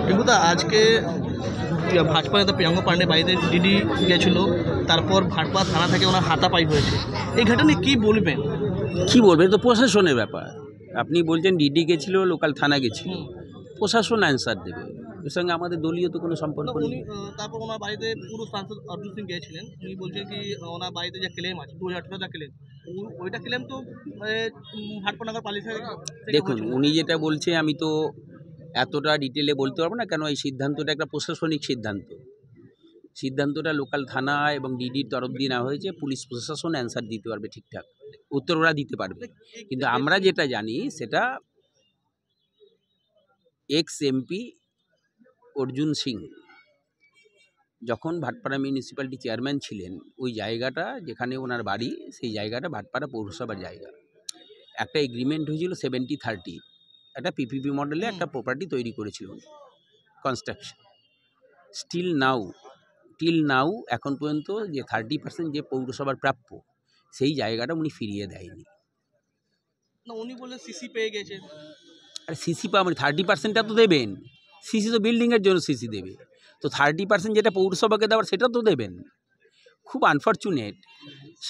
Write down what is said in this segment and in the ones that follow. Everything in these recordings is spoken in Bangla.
রিঙ্কুদা আজকে ভাজপা নেতা প্রিয়াঙ্কা পাণ্ডে বাড়িতে ডিডি গেছিল, তারপর ভাটপা থানা থেকে ওনার হাতাপাই হয়েছে। এই ঘটনা নিয়ে কী বলবেন? কী বলবে, তো প্রশাসনের ব্যাপার। আপনি বলছেন ডিডি গেছিল, লোকাল থানা গেছিল, প্রশাসন অ্যান্সার দেবে। এর সঙ্গে আমাদের দলীয় তো কোনো সম্পর্ক নেই। তারপর ওনার বাড়িতে পুরো সাংসদ অর্জুন সিং গিয়েছিলেন, উনি বলছেন কি ওনার বাড়িতে যে ক্লেম আছে 2018 যা ক্লেম, ওইটা ক্লেম তো ভাটপা নগর পালিয়ে। দেখুন, উনি যেটা বলছে আমি তো এতটা ডিটেলে বলতে পারবো না, কেন এই সিদ্ধান্তটা একটা প্রশাসনিক সিদ্ধান্তটা লোকাল থানা এবং ডিডির তরফ দিয়ে নেওয়া হয়েছে। পুলিশ প্রশাসন অ্যান্সার দিতে পারবে, ঠিকঠাক উত্তর ওরা দিতে পারবে। কিন্তু আমরা যেটা জানি সেটা এক্স এমপি অর্জুন সিং যখন ভাটপাড়া মিউনিসিপ্যালিটি চেয়ারম্যান ছিলেন, ওই জায়গাটা যেখানে ওনার বাড়ি, সেই জায়গাটা ভাটপাড়া পৌরসভার জায়গা। একটা এগ্রিমেন্ট হয়েছিল 70-30, একটা পিপিপি মডেলে একটা প্রপার্টি তৈরি করেছিল কনস্ট্রাকশন। টিল নাও এখন পর্যন্ত যে 30% যে পৌরসভার প্রাপ্য, সেই জায়গাটা উনি ফিরিয়ে দেয়নি। উনি বলে সিসি পেয়ে গেছে। আর সিসি পাবেন, 30%টা তো দেবেন। সিসি তো বিল্ডিংয়ের জন্য সিসি দেবে, তো 30% যেটা পৌরসভাকে দেওয়ার সেটা তো দেবেন। খুব আনফর্চুনেট,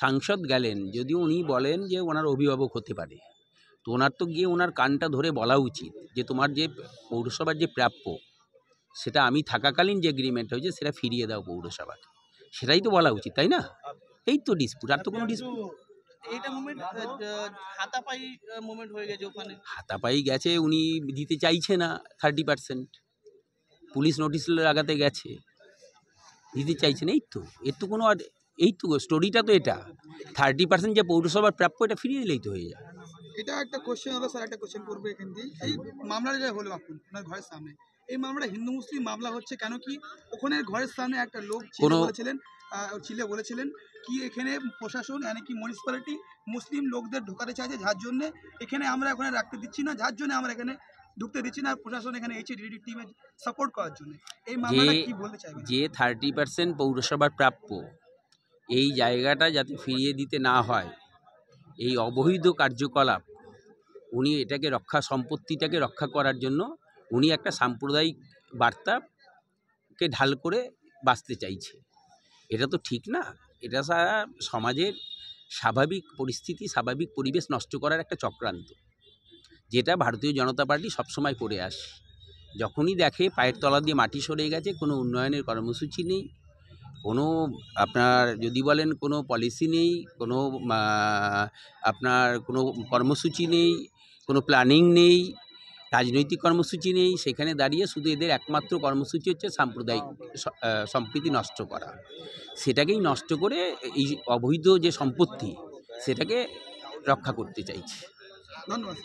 সাংসদ গেলেন, যদিও উনি বলেন যে ওনার অভিভাবক হতে পারে, তো ওনার তো গিয়ে ওনার কানটা ধরে বলা উচিত যে তোমার যে পৌরসভার যে প্রাপ্য, সেটা আমি থাকাকালীন যে এগ্রিমেন্ট হয়েছে সেটা ফিরিয়ে দাও পৌরসভাকে, সেটাই তো বলা উচিত, তাই না? এই তো ডিসপুট, আর তো কোনো ডিসপুট। এইটা মোমেন্ট হাতাপাই মোমেন্ট হয়ে গেছে ওখানে। হাতাপাই গেছে, উনি দিতে চাইছে না 30%। পুলিশ নোটিশ লাগাতে গেছে, দিতে চাইছে না। এই তো এর তো কোনো, আর এই তো স্টোরিটা তো এটা 30% যে পৌরসভার প্রাপ্য, এটা ফিরিয়ে দিলেই তো হয়ে যায়। এটা একটা কোশ্চেন হলো স্যার, একটা কোশ্চেন করবো এখান দিয়ে। এই মামলাটা যে হলো আপনার ঘরের সামনে, এই মামলাটা হিন্দু মুসলিম মামলা হচ্ছে কেন? কি ওখানে ঘরের সামনে একটা লোক ছিলে বলেছিলেন কি এখানে প্রশাসন মানে কি মিউনিসিপ্যালিটি মুসলিম লোকদের ঢোকাতে চাইছে, যার জন্য এখানে আমরা এখানে রাখতে দিচ্ছি না, যার জন্য আমরা এখানে ঢুকতে দিচ্ছি না, আর প্রশাসন এখানে এসে ডিডি টিমে সাপোর্ট করার জন্য। এই মামলাটা কি বলতে চাইবেন? যে 30% পৌরসভার প্রাপ্য, এই জায়গাটা যাতে ফিরিয়ে দিতে না হয়, এই অবৈধ কার্যকলাপ, উনি এটাকে সম্পত্তিটাকে রক্ষা করার জন্য উনি একটা সাম্প্রদায়িক বার্তাকে ঢাল করে বাঁচতে চাইছে। এটা তো ঠিক না। এটা সারা সমাজের স্বাভাবিক পরিস্থিতি, স্বাভাবিক পরিবেশ নষ্ট করার একটা চক্রান্ত, যেটা ভারতীয় জনতা পার্টি সবসময় করে আসে। যখনই দেখে পায়ের তলা দিয়ে মাটি সরে গেছে, কোনো উন্নয়নের কর্মসূচি নেই, কোনো আপনার যদি বলেন কোনো পলিসি নেই, কোনো আপনার কোনো কর্মসূচি নেই, কোনো প্ল্যানিং নেই, রাজনৈতিক কর্মসূচি নেই, সেখানে দাঁড়িয়ে শুধু এদের একমাত্র কর্মসূচি হচ্ছে সাম্প্রদায়িক সম্প্রীতি নষ্ট করা। সেটাকেই নষ্ট করে এই অবৈধ যে সম্পত্তি, সেটাকে রক্ষা করতে চাইছে। ধন্যবাদ।